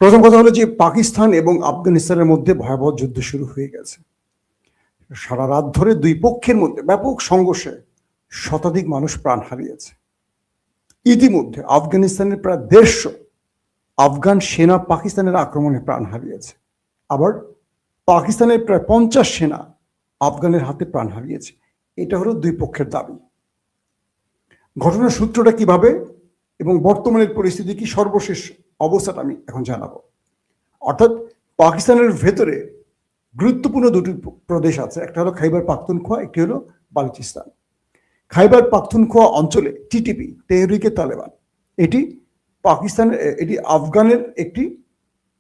প্রথম কথা হলো যে পাকিস্তান এবং আফগানিস্তানের মধ্যে ভয়াবহ যুদ্ধ শুরু হয়ে গেছে। সারা রাত ধরে দুই পক্ষের মধ্যে ব্যাপক সংঘর্ষে শতাধিক মানুষ প্রাণ হারিয়েছে। ইতিমধ্যে আফগানিস্তানের প্রায় 150 আফগান সেনা পাকিস্তানের আক্রমণে প্রাণ হারিয়েছে। আবার পাকিস্তানের প্রায় 50 সেনা আফগানের হাতে প্রাণ হারিয়েছে। এটা হলো দুই পক্ষের দাবি। ঘটনার সূত্রটা কিভাবে এবং বর্তমানের পরিস্থিতি কি, সর্বশেষ অবস্থাটা আমি এখন জানাবো। অর্থাৎ পাকিস্তানের ভেতরে গুরুত্বপূর্ণ দুটি প্রদেশ আছে, একটা হলো খাইবার পাখতুনখোয়া, একটি হলো বালুচিস্তান। খাইবার পাখতুনখোয়া অঞ্চলে টিটিপি, তেহরিকে তালেবান, এটি এটি আফগানের একটি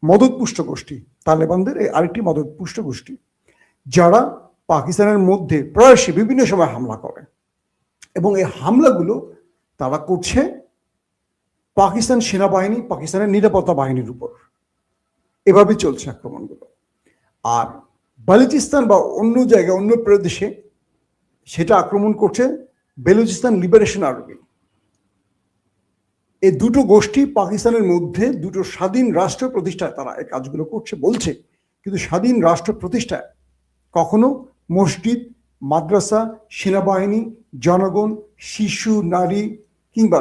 মদতপুষ্ট গোষ্ঠী, তালেবানদের আরেকটি মদতপুষ্ট গোষ্ঠী, যারা পাকিস্তানের মধ্যে প্রায়শই বিভিন্ন সময় হামলা করে। এবং এই হামলাগুলো তারা করছে পাকিস্তান সেনাবাহিনী, পাকিস্তানের নিরাপত্তা বাহিনীর উপর। এভাবে চলছে আক্রমণগুলো। আর বালুচিস্তান বা অন্য জায়গায়, অন্য প্রদেশে সেটা আক্রমণ করছে বেলুচিস্তান লিবারেশন আর্মি। এই দুটো গোষ্ঠী পাকিস্তানের মধ্যে দুটো স্বাধীন রাষ্ট্র প্রতিষ্ঠায় তারা এই কাজগুলো করছে বলছে, কিন্তু স্বাধীন রাষ্ট্র প্রতিষ্ঠায় কখনো মসজিদ, মাদ্রাসা, সেনাবাহিনী, জনগণ, শিশু, নারী কিংবা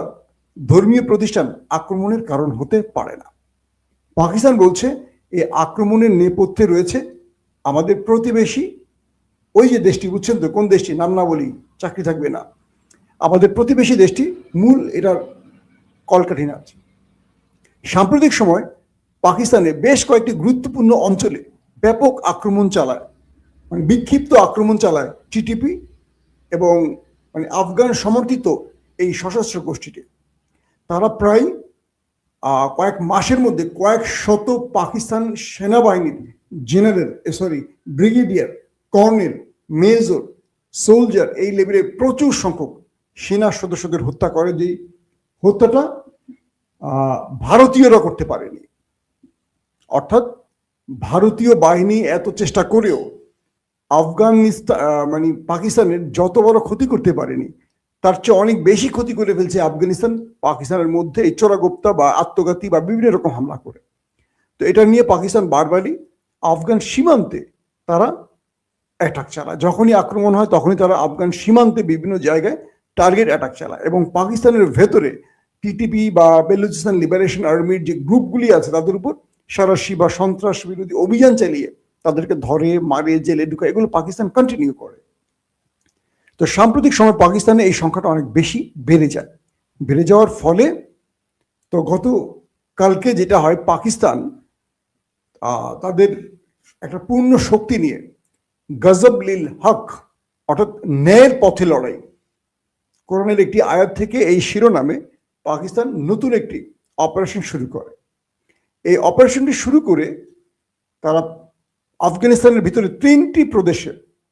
ধর্মীয় প্রতিষ্ঠান আক্রমণের কারণ হতে পারে না। পাকিস্তান বলছে এই আক্রমণের নেপথ্যে রয়েছে আমাদের প্রতিবেশী, ওই যে দেশটি, বুঝছেন তো কোন দেশটি, নাম না বলি চাকরি থাকবে না, আমাদের প্রতিবেশী দেশটি মূল এটার কলকাঠি আছে। সাম্প্রতিক সময় পাকিস্তানে বেশ কয়েকটি গুরুত্বপূর্ণ অঞ্চলে ব্যাপক আক্রমণ চালায়, মানে বিক্ষিপ্ত আক্রমণ চালায় টিটিপি এবং আফগান সমর্থিত এই সশস্ত্র গোষ্ঠীটি। তারা প্রায় কয়েক মাসের মধ্যে কয়েক শত পাকিস্তান সেনাবাহিনীর ব্রিগেডিয়ার, কর্নেল, মেজর, সোলজার এই লেভেলে প্রচুর সংখ্যক সেনা সদস্যদের হত্যা করে, যেই হত্যাটা ভারতীয়রা করতে পারেনি। অর্থাৎ ভারতীয় বাহিনী এত চেষ্টা করেও আফগানিস্তান পাকিস্তানের যত বড় ক্ষতি করতে পারেনি, তার চেয়ে অনেক বেশি ক্ষতি করে ফেলছে আফগানিস্তান পাকিস্তানের মধ্যে এই চোরাগোপ্তা বা আত্মঘাতী বা বিভিন্ন রকম হামলা করে। তো এটা নিয়ে পাকিস্তান বারবারই আফগান সীমান্তে তারা অ্যাটাক চালায়। যখনই আক্রমণ হয় তখনই তারা আফগান সীমান্তে বিভিন্ন জায়গায় টার্গেট অ্যাটাক চালায় এবং পাকিস্তানের ভেতরে টিটিপি বা বেলুচিস্তান লিবারেশন আর্মির যে গ্রুপগুলি আছে তাদের উপর সরাসরি বা সন্ত্রাস বিরোধী অভিযান চালিয়ে তাদেরকে ধরে, মারে, জেলে ঢুকায়, এগুলো পাকিস্তান কন্টিনিউ করে। তো সাম্প্রতিক সময় পাকিস্তানে এই সংখ্যাটা অনেক বেশি বেড়ে যায়। বেড়ে যাওয়ার ফলে তো গতকালকে যেটা হয়, পাকিস্তান তাদের একটা পূর্ণ শক্তি নিয়ে গজব লিল হক, অর্থাৎ ন্যায়ের পথে লড়াই, কোরআনের একটি আয়াত থেকে এই শিরোনামে পাকিস্তান নতুন একটি অপারেশন শুরু করে। এই অপারেশনটি শুরু করে তারা আফগানিস্তানের ভিতরে 3টি প্রদেশে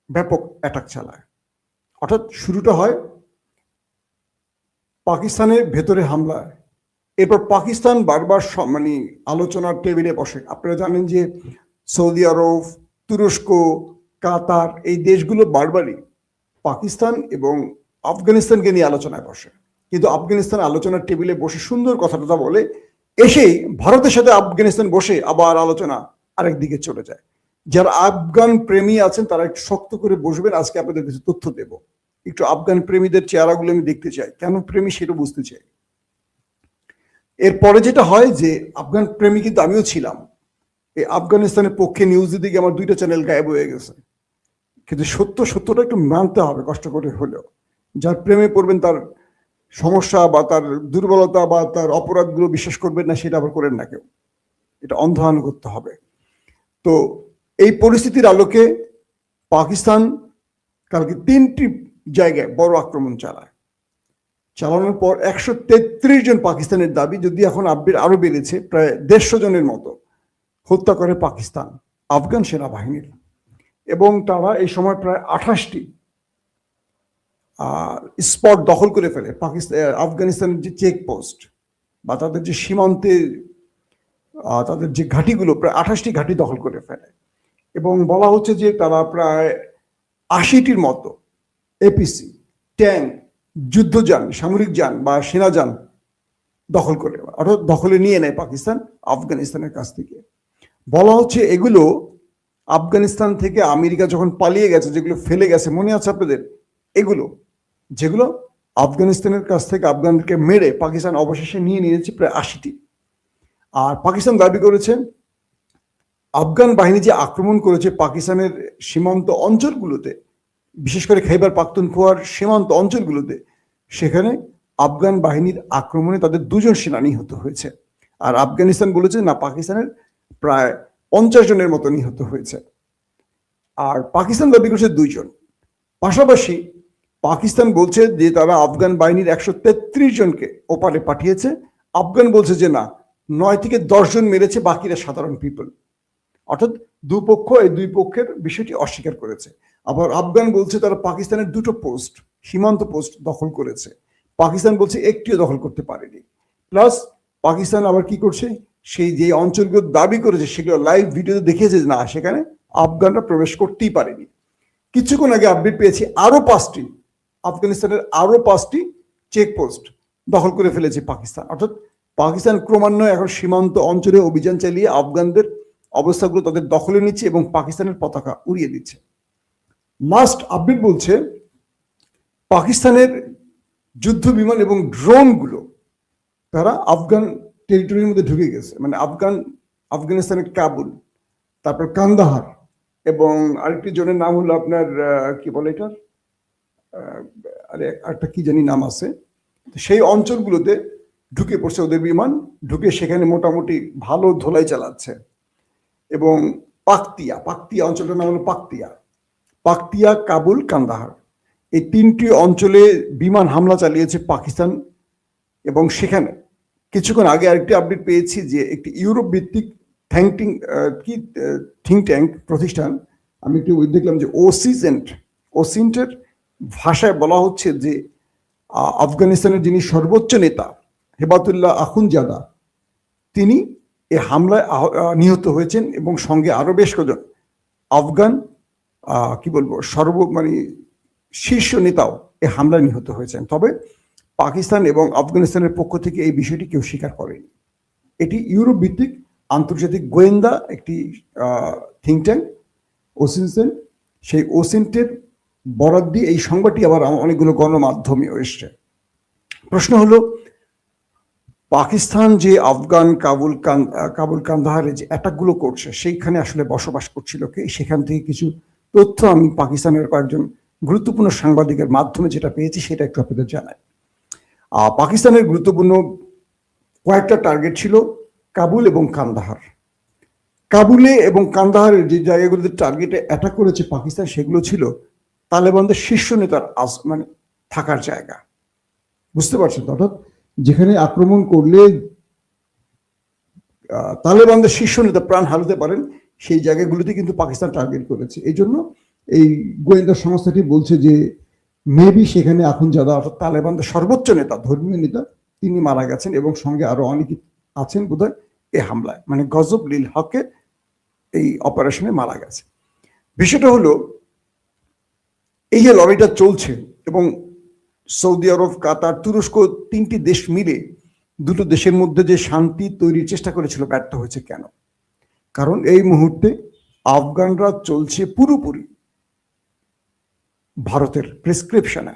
ব্যাপক অ্যাটাক চালায়। অর্থাৎ শুরুটা হয় পাকিস্তানের ভেতরে হামলায়, এরপর পাকিস্তান বারবার আলোচনার টেবিলে বসে। আপনারা জানেন যে সৌদি আরব, তুরস্ক, কাতার এই দেশগুলো বারবারই পাকিস্তান এবং আফগানিস্তানকে নিয়ে আলোচনায় বসে, কিন্তু আফগানিস্তান আলোচনার টেবিলে বসে সুন্দর কথাটা বলে, এসেই ভারতের সাথে আফগানিস্তান বসে আবার আলোচনা আরেক দিকে চলে যায়। যারা আফগান প্রেমী আছেন তারা একটু শক্ত করে বসবেন, আজকে আপনাদের কিছু তথ্য দেব। একটু আফগান প্রেমীদের চেহারাগুলো আমি দেখতে চাই, কেন প্রেমী সেটা বুঝতে চাই। এরপরে যেটা হয় যে আফগান প্রেমী কিন্তু আমিও ছিলাম, এই আফগানিস্তানের পক্ষে নিউজ দিতে গিয়ে আমার 2টা চ্যানেল গায়েব হয়ে গেছে, কিন্তু সত্যটা একটু মানতে হবে কষ্ট করে হলেও। যার প্রেমে পড়বেন তার সমস্যা বা তার দুর্বলতা বা তার অপরাধগুলো বিশ্বাস করবেন না, সেটা আবার করেন না কেউ, এটা অন্ধ করতে হবে। তো এই পরিস্থিতির আলোকে পাকিস্তান কালকে 3টি জায়গায় বড় আক্রমণ চালানোর পর 133 জন পাকিস্তানের দাবি, যদি এখন আপডেট আরো বেড়েছে, প্রায় 150 জনের মতো হত্যা করে পাকিস্তান আফগান সেনাবাহিনীর। এবং তারা এই সময় প্রায় 28টি স্পট দখল করে ফেলে। আফগানিস্তানের যে চেকপোস্ট বা তাদের যে সীমান্তে তাদের যে ঘাঁটিগুলো, প্রায় 28টি ঘাঁটি দখল করে ফেলে। এবং বলা হচ্ছে যে তারা প্রায় 80টির মতো এপিসি, ট্যাঙ্ক, যুদ্ধযান, সামরিক যান বা সেনাযান দখল করে অর্থাৎ দখলে নিয়ে নেয় পাকিস্তান আফগানিস্তানের কাছ থেকে। বলা হচ্ছে এগুলো আফগানিস্তান থেকে আমেরিকা যখন পালিয়ে গেছে, যেগুলো ফেলে গেছে, মনে আছে আপনাদের, এগুলো যেগুলো আফগানিস্তানের কাছ থেকে আফগানদেরকে মেরে পাকিস্তান অবশেষে নিয়ে নিয়েছে প্রায় 80টি। আর পাকিস্তান দাবি করেছে আফগান বাহিনী যে আক্রমণ করেছে পাকিস্তানের সীমান্ত অঞ্চলগুলোতে, বিশেষ করে খাইবার পাখতুনখোয়ার সীমান্ত অঞ্চলগুলোতে, সেখানে আফগান বাহিনীর আক্রমণে তাদের 2জন সেনা নিহত হয়েছে। আর আফগানিস্তান বলেছে না, পাকিস্তানের প্রায় 50 জনের মতো নিহত হয়েছে। আর পাকিস্তান দাবি করছে 2জন। পাশাপাশি পাকিস্তান বলছে যে তারা আফগান বাহিনীর 133 জনকে ওপারে পাঠিয়েছে। আফগান বলছে যে না, 9 থেকে 10 জন মেরেছে, বাকিরা সাধারণ পিপল। অর্থাৎ দুপক্ষ এই দুই পক্ষের বিষয়টি অস্বীকার করেছে। আবার আফগান বলছে তারা পাকিস্তানের 2টো পোস্ট, সীমান্ত পোস্ট দখল করেছে। পাকিস্তান বলছে একটিও দখল করতে পারেনি। প্লাস পাকিস্তান আবার কি করছে, সেই যে অঞ্চলগুলো দাবি করেছে সেগুলো লাইভ ভিডিওতে দেখিয়েছে না, সেখানে আফগানরা প্রবেশ করতেই পারেনি। কিছুক্ষণ আগে আপডেট পেয়েছি আরো 5টি, আফগানিস্তানের আরো 5টি চেকপোস্ট দখল করে ফেলেছে পাকিস্তান। অর্থাৎ পাকিস্তান ক্রমান্বয়ে এখন সীমান্ত অঞ্চলে অভিযান চালিয়ে আফগানদের অবস্থাগুলো তাদের দখলে নিচ্ছে এবং পাকিস্তানের পতাকা উড়িয়ে দিচ্ছে। লাস্ট আপডেট বলছে পাকিস্তানের যুদ্ধ বিমান এবং ড্রোনগুলো তারা আফগান টেরিটরির মধ্যে ঢুকে গেছে, মানে আফগানিস্তানের কাবুল, তারপর কান্দাহার, এবং আরেকটি জনের নাম হলো আপনার কি বলে এটার, আরে একটা কি জানি নাম আছে, সেই অঞ্চলগুলোতে ঢুকে পড়ছে ওদের বিমান, ঢুকে সেখানে মোটামুটি ভালো ধোলাই চালাচ্ছে। এবং পাকতিয়া অঞ্চলটার নাম হলো পাকতিয়া, কাবুল, কান্দাহার, এই 3টি অঞ্চলে বিমান হামলা চালিয়েছে পাকিস্তান। এবং সেখানে কিছুক্ষণ আগে আরেকটি আপডেট পেয়েছি যে একটি ইউরোপ ভিত্তিক থিঙ্ক ট্যাঙ্ক প্রতিষ্ঠান, আমি একটু দেখলাম যে ওসিন্টের ভাষায় বলা হচ্ছে যে আফগানিস্তানের যিনি সর্বোচ্চ নেতা হেবাতুল্লাহ আখুনজাদা, তিনি এই হামলায় নিহত হয়েছেন এবং সঙ্গে আরো বেশ কজন আফগান কি বলবো মানে শীর্ষ নেতাও এই হামলায় নিহত হয়েছেন। তবে পাকিস্তান এবং আফগানিস্তানের পক্ষ থেকে এই বিষয়টি কেউ স্বীকার করেনি। এটি ইউরোপ ভিত্তিক আন্তর্জাতিক গোয়েন্দা একটি থিঙ্ক ট্যাঙ্ক ওসিনসেন, সেই ওসিন্টের বরাদ দিয়ে এই সংবাদটি আবার অনেকগুলো গণমাধ্যমে এসছে। প্রশ্ন হলো পাকিস্তান যে আফগান কাবুল কান্দাহারে যে অ্যাটাকগুলো করছে সেইখানে আসলে বসবাস করছিল কে, সেখান থেকে কিছু তথ্য আমি পাকিস্তানের কয়েকজন গুরুত্বপূর্ণ সাংবাদিকের মাধ্যমে যেটা পেয়েছি সেটা একটু আপনাদের জানাই। পাকিস্তানের গুরুত্বপূর্ণ কয়েকটা টার্গেট ছিল কাবুল এবং কান্দাহার। কাবুলে এবং কান্দাহারের যে জায়গাগুলোতে টার্গেটে অ্যাটাক করেছে পাকিস্তান, সেগুলো ছিল তালেবানদের শীর্ষ নেতার মানে থাকার জায়গা, বুঝতে পারছেন? অর্থাৎ যেখানে আক্রমণ করলে তালেবানদের শীর্ষ নেতা প্রাণ হারাতে পারেন, সেই জায়গাগুলোতে কিন্তু পাকিস্তান টার্গেট করেছে। এই জন্য এই গোয়েন্দা সংস্থাটি বলছে যে মেবি সেখানে আখুনজাদা অর্থাৎ তালেবানদের সর্বোচ্চ নেতা, ধর্মীয় নেতা, তিনি মারা গেছেন এবং সঙ্গে আরো অনেকে আছেন বোধহয় এই হামলায়, মানে গজব লিল হকে এই অপারেশনে মারা গেছে। বিষয়টা হলো এই যে লড়াইটা চলছে এবং সৌদি আরব, কাতার, তুরস্ক 3টি দেশ মিলে 2টো দেশের মধ্যে যে শান্তি তৈরির চেষ্টা করেছিল ব্যর্থ হয়েছে কেন? কারণ এই মুহূর্তে আফগানরা চলছে পুরোপুরি ভারতের প্রেসক্রিপশনে।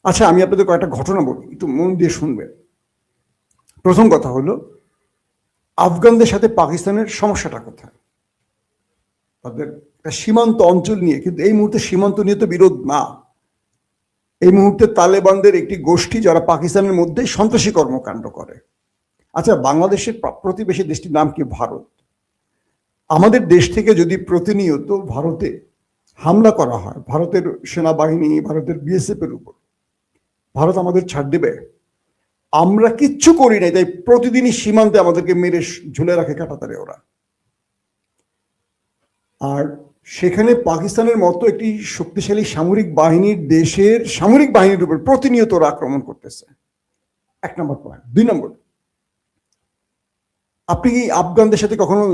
আচ্ছা, আমি আপনাদের কয়েকটা ঘটনা বলি, একটু মন দিয়ে শুনবেন। প্রথম কথা হলো আফগানদের সাথে পাকিস্তানের সমস্যাটা কোথায়? তাদের সীমান্ত অঞ্চল নিয়ে, কিন্তু এই মুহূর্তে সীমান্ত নিয়ে তো বিরোধ না। এই মুহূর্তে তালেবানদের একটি গোষ্ঠী যারা পাকিস্তানের মধ্যে সন্ত্রাসী কর্মকাণ্ড করে। আচ্ছা, বাংলাদেশের প্রতিবেশী দেশটির নাম কি? ভারত। আমাদের দেশ থেকে যদি প্রতিনিয়ত ভারতে হামলা করা হয়, ভারতের সেনাবাহিনী, ভারতের বিএসএফ এর উপর, ভারত আমাদের ছাড় দেবে? আমরা কিচ্ছু করি নাই, তাই প্রতিদিনই সীমান্তে আমাদেরকে মেরে ঝুলে রাখে কাঁটাতারে ওরা। আর সেখানে পাকিস্তানের মতো একটি শক্তিশালী সামরিক বাহিনীর দেশের সামরিক বাহিনীর উপর প্রতিনিয়ত ওরা আক্রমণ করতেছে। 1 নম্বর পয়েন্ট। 2 নম্বর, আপনি কি আফগানদের সাথে কখনো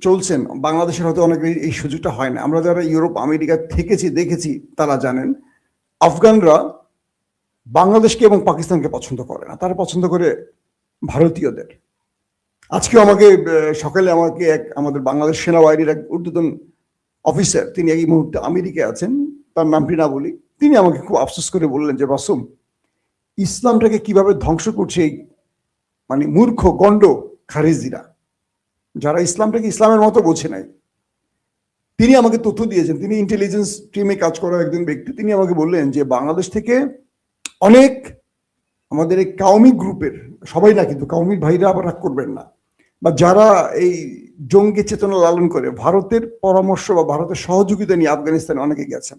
চলছেন? বাংলাদেশের হয়তো অনেক এই সুযোগটা হয় না। আমরা যারা ইউরোপ আমেরিকা থেকেছি, দেখেছি, তারা জানেন আফগানরা বাংলাদেশকে এবং পাকিস্তানকে পছন্দ করে না, তারা পছন্দ করে ভারতীয়দের। আজকে আমাকে সকালে আমাকে আমাদের বাংলাদেশ সেনাবাহিনীর এক ঊর্ধ্বতন অফিসার, তিনি এই মুহূর্তে আমেরিকায় আছেন, তার নামটি না বলি, তিনি আমাকে খুব আফসোস করে বললেন যে মাসুম, ইসলামটাকে কিভাবে ধ্বংস করছে এই মানে মূর্খ গণ্ড খারিজিরা, যারা ইসলামটাকে ইসলামের মতো বোঝে নাই। তিনি আমাকে তথ্য দিয়েছেন, তিনি ইন্টেলিজেন্স টিমে কাজ করা একজন ব্যক্তি। তিনি আমাকে বললেন যে বাংলাদেশ থেকে অনেক আমাদের এই কাউমি গ্রুপের, সবাই না কিন্তু কাউমি ভাইরা আবার রাগ করবেন না, বা যারা এই জঙ্গি চেতনা লালন করে, ভারতের পরামর্শ বা ভারতের সহযোগিতা নিয়ে আফগানিস্তানে অনেকে গেছেন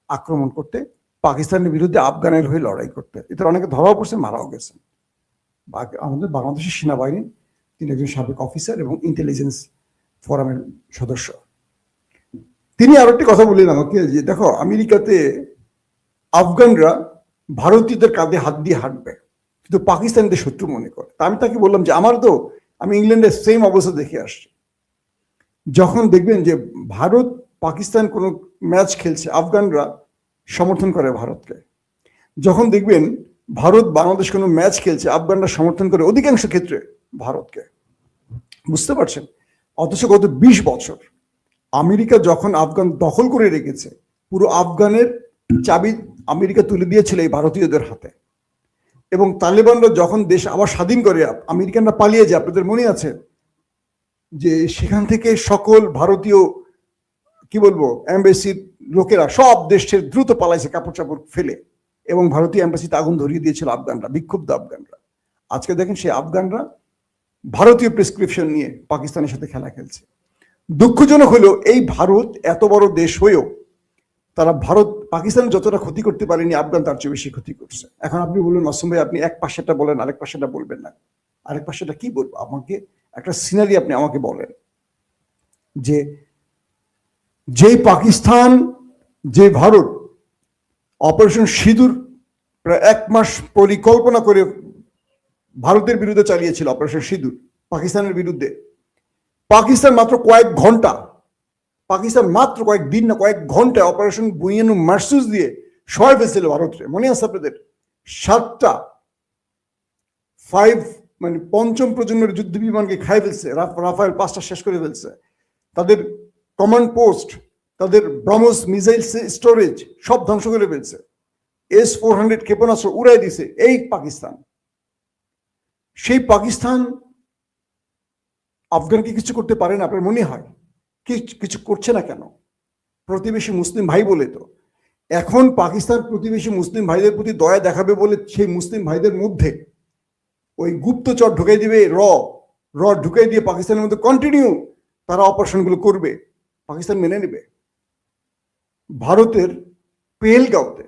আক্রমণ করতে, পাকিস্তানের বিরুদ্ধে আফগানের হয়ে লড়াই করতে। এদের অনেকে ধরাও পড়ছে, মারাও গেছেন। আমাদের বাংলাদেশের সেনাবাহিনী তিনি একজন সাবেক অফিসার এবং ইন্টেলিজেন্স ফোরামের সদস্য। তিনি আরো একটি কথা বললেন আমাকে যে দেখো, আমেরিকাতে আফগানরা ভারতীয়দের কাঁধে হাত দিয়ে হাঁটবে, কিন্তু পাকিস্তানিদের শত্রু মনে করে। তা আমি তাকে বললাম যে আমি ইংল্যান্ডের সেম অবস্থা দেখে আসছি। যখন দেখবেন যে ভারত পাকিস্তান কোনো ম্যাচ খেলছে, আফগানরা সমর্থন করে ভারতকে। যখন দেখবেন ভারত বাংলাদেশ কোনো ম্যাচ খেলছে, আফগানরা সমর্থন করে অধিকাংশ ক্ষেত্রে ভারতকে। বুঝতে পারছেন? অথচ গত 20 বছর আমেরিকা যখন আফগান দখল করে রেখেছে, পুরো আফগানের চাবি আমেরিকা তুলে দিয়েছিল এই ভারতীয়দের হাতে। এবং তালেবানরা যখন দেশ আবার স্বাধীন করে, আমেরিকানরা পালিয়ে যায়, আপনাদের মনে আছে যে সেখান থেকে সকল ভারতীয় কি বলবো এমবাসির লোকেরা সব দেশের দ্রুত পালাইছে কাপড় চাপড় ফেলে, এবং ভারতীয় এম্বাসিতে আগুন ধরিয়ে দিয়েছিল আফগানরা, বিক্ষুব্ধ আফগানরা। আজকে দেখেন সেই আফগানরা ভারতীয় প্রেসক্রিপশন নিয়ে পাকিস্তানের সাথে খেলা খেলছে। দুঃখজনক হলো এই ভারত এত বড় দেশ হয়েও তারা পাকিস্তান যতটা ক্ষতি করতে পারেনি, আফগান তার চেয়ে বেশি ক্ষতি করছে। এখন আপনি বলুন মাসুম ভাই, আপনি এক পাশেটা বলেন, আরেক পাশেটা বলবেন না। আরেক পাশেটা কি বলবো? আমাকে একটা সিনারি আপনি আমাকে বলেন যে পাকিস্তান, যে ভারত অপারেশন সিঁদুর প্রায় 1 মাস পরিকল্পনা করে ভারতের বিরুদ্ধে চালিয়েছিল, অপারেশন সিঁদুর পাকিস্তানের বিরুদ্ধে, পাকিস্তান মাত্র কয়েক দিন না, কয়েক ঘন্টায় অপারেশন বুইয়ানু মার্সুস দিয়ে সহায় ফেলছিল ভারতরে। মনে আছে আপনাদের? 7টা 5 মানে 5ম প্রজন্মের যুদ্ধ বিমানকে খাই ফেলছে, রাফায়েল 5টা শেষ করে ফেলছে, তাদের কমান্ড পোস্ট, তাদের ব্রহ্মস মিসাইল স্টোরেজ সব ধ্বংস করে ফেলছে, S-400 ক্ষেপণাস্ত্র উড়াই দিছে এই পাকিস্তান। সেই পাকিস্তান আফগানকে কিছু করতে পারে না? আপনার মনে হয় কিছু করছে না কেন? প্রতিবেশী মুসলিম ভাই বলে তো। এখন পাকিস্তান প্রতিবেশী মুসলিম ভাইদের প্রতি দয়া দেখাবে বলে সেই মুসলিম ভাইদের মধ্যে ওই গুপ্তচর ঢুকাই দিবে, র ঢুকাই দিয়ে পাকিস্তানের মধ্যে কন্টিনিউ তারা অপারেশনগুলো করবে, পাকিস্তান মেনে নেবে? ভারতের পেহেলগাঁওতে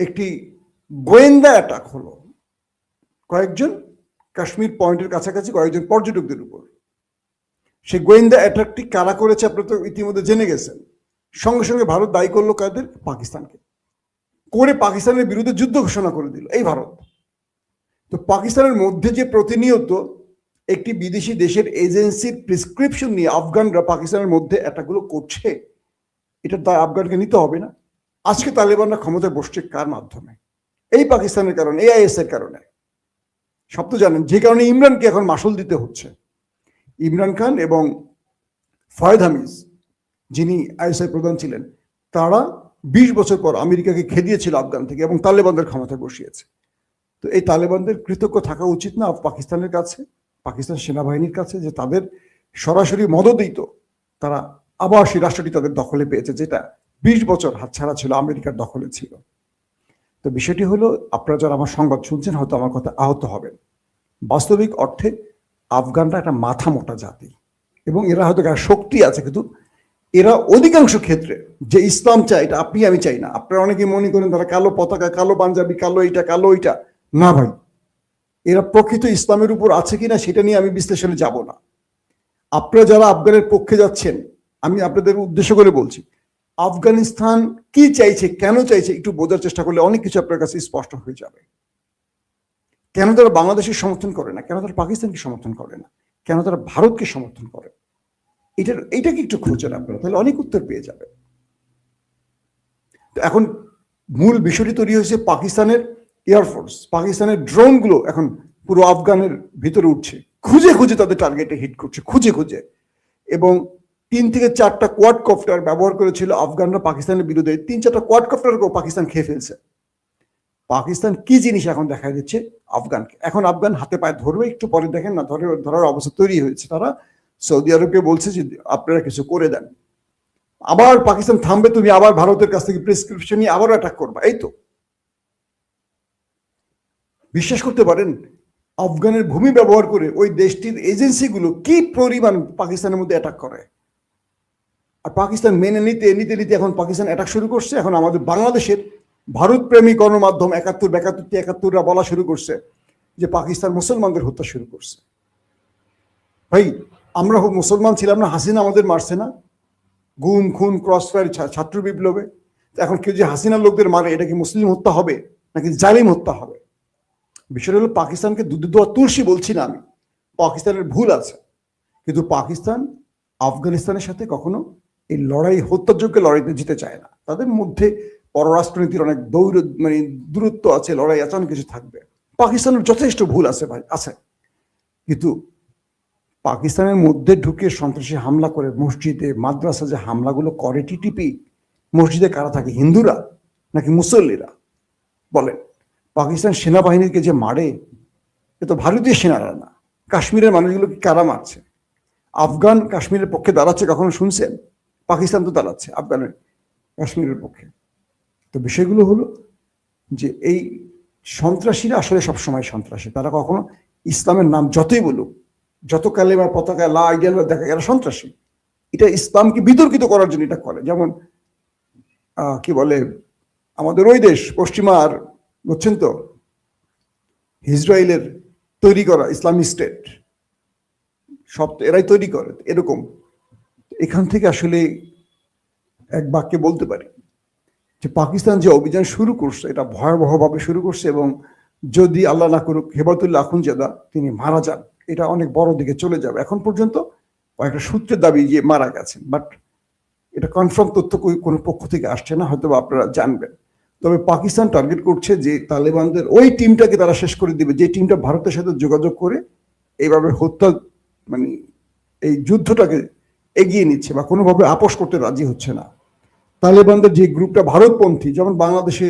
একটি গোয়েন্দা অ্যাটাক হলো, কয়েকজন কাশ্মীর পয়েন্টের কাছাকাছি কয়েকজন পর্যটকদের উপর। সেই গোয়েন্দা অ্যাটাকটি কারা করেছে আপনারা তো ইতিমধ্যে জেনে গেছেন। সঙ্গে সঙ্গে ভারত দায়ী করলো কাদের? পাকিস্তানকে। করে পাকিস্তানের বিরুদ্ধে যুদ্ধ ঘোষণা করে দিল এই ভারত। তো পাকিস্তানের মধ্যে যে প্রতিনিয়ত একটি বিদেশি দেশের এজেন্সির প্রেসক্রিপশন নিয়ে আফগানরা পাকিস্তানের মধ্যে অ্যাটাকগুলো করছে, এটার দায় আফগানকে নিতে হবে না? আজকে তালেবানরা ক্ষমতায় বসছে কার মাধ্যমে? এই পাকিস্তানের কারণে, AIS এর কারণে। সব তো জানেন যে কারণে ইমরানকে এখন মাসুল দিতে হচ্ছে। ইমরান খান এবং ফয়েদ হামিজ, যিনি ISI প্রধান ছিলেন, তারা 20 বছর পর আমেরিকাকে খেদিয়েছিল আফগান থেকে এবং তালেবানদের ক্ষমতায় বসিয়েছে। তো এই তালেবানদের কৃতজ্ঞ থাকা উচিত না পাকিস্তানের কাছে, পাকিস্তান সেনাবাহিনীর কাছে, যে তাদের সরাসরি মদদেই তো তারা আবার সেই রাষ্ট্রটি তাদের দখলে পেয়েছে, যেটা 20 বছর হাতছাড়া ছিল, আমেরিকার দখলে ছিল। তো বিষয়টি হলো, আপনারা যারা আমার সংবাদ শুনছেন হয়তো আমার কথা আহত হবেন। বাস্তবিক অর্থে আফগানরা একটা মাথা মোটা জাতি এবং এরা হয়তো শক্তি আছে, কিন্তু এরা অধিকাংশ ক্ষেত্রে যে ইসলাম চায় এটা আপনি আমি চাই না। আপনারা অনেকে মনে করেন তারা কালো পতাকা, কালো পাঞ্জাবি, কালো এইটা কালো ওইটা। না ভাই, এরা প্রকৃত ইসলামের উপর আছে কিনা সেটা নিয়ে আমি বিশ্লেষণে যাব না। আপনারা যারা আফগানের পক্ষে যাচ্ছেন, আমি আপনাদের উদ্দেশ্য করে বলছি, আফগানিস্তান কি চাইছে, কেন চাইছে একটু বোঝার চেষ্টা করলে অনেক কিছু আপনার কাছে স্পষ্ট হয়ে যাবে। কেন তারা বাংলাদেশের সমর্থন করে না, কেন তারা পাকিস্তানকে সমর্থন করে না, কেন তারা ভারতকে সমর্থন করে, এইটাকে একটু খুঁজেন আপনারা, তাহলে অনেক উত্তর পেয়ে যাবে। তো এখন মূল বিষয়টি তৈরি হয়েছে পাকিস্তানের এয়ারফোর্স, পাকিস্তানের ড্রোনগুলো এখন পুরো আফগানের ভিতরে উঠছে, খুঁজে খুঁজে তাদের টার্গেটে হিট করছে, খুঁজে খুঁজে। এবং 3 থেকে 4টা কোয়াড কপ্টার ব্যবহার করেছিল আফগানরা পাকিস্তানের বিরুদ্ধে। 3-4টা কোয়াড কপ্টারকেও পাকিস্তান খেয়ে ফেলছে। পাকিস্তান কি জিনিস এখন দেখা দিচ্ছে আফগানকে। এখন আফগান হাতে পায়ে ধরবে, একটু পরে দেখেন না ধরার অবস্থা তৈরি হয়েছে। তারা সৌদি আরবকে বলছে যে আপনারা কিছু করে দেন, আবার পাকিস্তান থামবে, তুমি আবার ভারতের কাছ থেকে প্রেসক্রিপশন নিয়ে আবার অ্যাটাক করবা। এই তো, বিশ্বাস করতে পারেন আফগানের ভূমি ব্যবহার করে ওই দেশটির এজেন্সিগুলো কি পরিমাণ পাকিস্তানের মধ্যে অ্যাটাক করে। আর পাকিস্তান মেনে নিতে নিতে নিতে এখন পাকিস্তান অ্যাটাক শুরু করছে। এখন আমাদের বাংলাদেশের ভারত প্রেমী গণমাধ্যম 71-72-73রা বলা শুরু করছে যে পাকিস্তান মুসলমানদের হত্যা শুরু করছে। ভাই, আমরা মুসলমান ছিলাম না, হাসিনা আমাদের মারছে না, গুম খুন ক্রসফায়ার ছাত্র বিপ্লবে। এখন কেউ যে হাসিনার লোকদের মারে, এটা কি মুসলিম হত্যা হবে নাকি জালিম হত্যা হবে? বিষয়টা হলো পাকিস্তানকে দুধে দোয়া তুলসী বলছি না আমি, পাকিস্তানের ভুল আছে, কিন্তু পাকিস্তান আফগানিস্তানের সাথে কখনো এই লড়াই, হত্যাযোগ্য লড়াইতে জিতে চায় না। তাদের মধ্যে পররাষ্ট্রনীতির অনেক দূরত্ব আছে, লড়াই আছে, অনেক কিছু থাকবে। পাকিস্তানের যথেষ্ট ভুল আছে ভাই, আছে, কিন্তু পাকিস্তানের মধ্যে ঢুকে সন্ত্রাসী হামলা করে, মসজিদে মাদ্রাসা যে হামলাগুলো করে টিটিপি, মসজিদে কারা থাকে, হিন্দুরা নাকি মুসল্লিরা বলেন? পাকিস্তান সেনাবাহিনীকে যে মারে, এ তো ভারতীয় সেনারা না, কাশ্মীরের মানুষগুলোকে কারা মারছে? আফগান কাশ্মীরের পক্ষে দাঁড়াচ্ছে কখনো শুনছেন? পাকিস্তান তো দাঁড়াচ্ছে আফগানের কাশ্মীরের পক্ষে। তো বিষয়গুলো হলো যে এই সন্ত্রাসীরা আসলে সবসময় সন্ত্রাসী। তারা কখনো ইসলামের নাম যতই বলুক, যত কালেমার পতাকা লা আইডিয়াল দেখা, এরা সন্ত্রাসী। এটা ইসলামকে বিতর্কিত করার জন্য এটা করে। যেমন কি বলে আমাদের ওই দেশ পশ্চিমার, বুঝছেন তো, ইসরায়েলের তৈরি করা ইসলামিক স্টেট, সব এরাই তৈরি করে। এরকম এখান থেকে আসলে এক বাক্যে বলতে পারি যে পাকিস্তান যে অভিযান শুরু করছে, এটা ভয়াবহভাবে শুরু করছে। এবং যদি আল্লাহ না করুক হেবাতুল্লাহ আখুনজাদা তিনি মারা যান, এটা অনেক বড় দিকে চলে যাবে। এখন পর্যন্ত কয়েকটা সূত্রের দাবি যে মারা গেছেন, বাট এটা কনফার্ম তথ্য কোনো পক্ষ থেকে আসছে না, হয়তো আপনারা জানবেন। তবে পাকিস্তান টার্গেট করছে যে তালেবানদের ওই টিমটাকে তারা শেষ করে দিবে, যে টিমটা ভারতের সাথে যোগাযোগ করে এইভাবে হত্যা, মানে এই যুদ্ধটাকে এগিয়ে নিচ্ছে বা কোনোভাবে আপোষ করতে রাজি হচ্ছে না। তালেবানদের যে গ্রুপটা ভারতপন্থী, যেমন বাংলাদেশে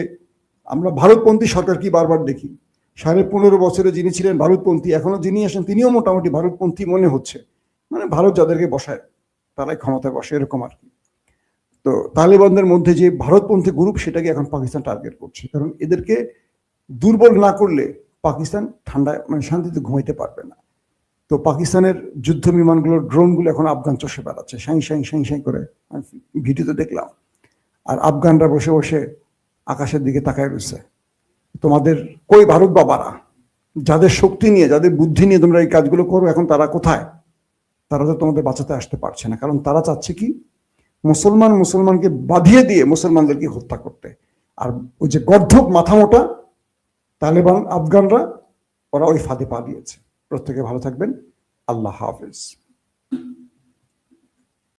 আমরা ভারতপন্থী সরকার কি বারবার দেখি, 15.5 বছরে যিনি ছিলেন ভারতপন্থী, এখনো যিনি আসেন তিনিও মোটামুটি ভারতপন্থী মনে হচ্ছে, মানে ভারত যাদেরকে বসায় তারাই ক্ষমতায় বসে, এরকম আর কি। তো তালেবানদের মধ্যে যে ভারতপন্থী গ্রুপ, সেটাকে এখন পাকিস্তান টার্গেট করছে, কারণ এদেরকে দুর্বল না করলে পাকিস্তান ঠান্ডায়, মানে শান্তিতে ঘুমাইতে পারবে না। তো পাকিস্তানের যুদ্ধ বিমানগুলোর ড্রোনগুলো এখন আফগান চষে বেড়াচ্ছে, সাই সাই সাই সাই করে, ভিডিওতে দেখলাম। আর আফগানরা বসে বসে আকাশের দিকে তাকায় রয়েছে। তোমাদের কই ভারত বাবারা, যাদের শক্তি নিয়ে, যাদের বুদ্ধি নিয়ে তোমরা এই কাজগুলো করো, এখন তারা কোথায়? তারা তো তোমাদের বাঁচাতে আসতে পারছে না, কারণ তারা চাচ্ছে কি, মুসলমানকে বাঁধিয়ে দিয়ে মুসলমানদেরকে হত্যা করতে। আর ওই যে গর্ধব মাথা মোটা তালেবান আফগানরা, ওরা ওই ফাঁদে পা দিয়েছে। প্রত্যেকে ভালো থাকবেন। আল্লাহ হাফেজ।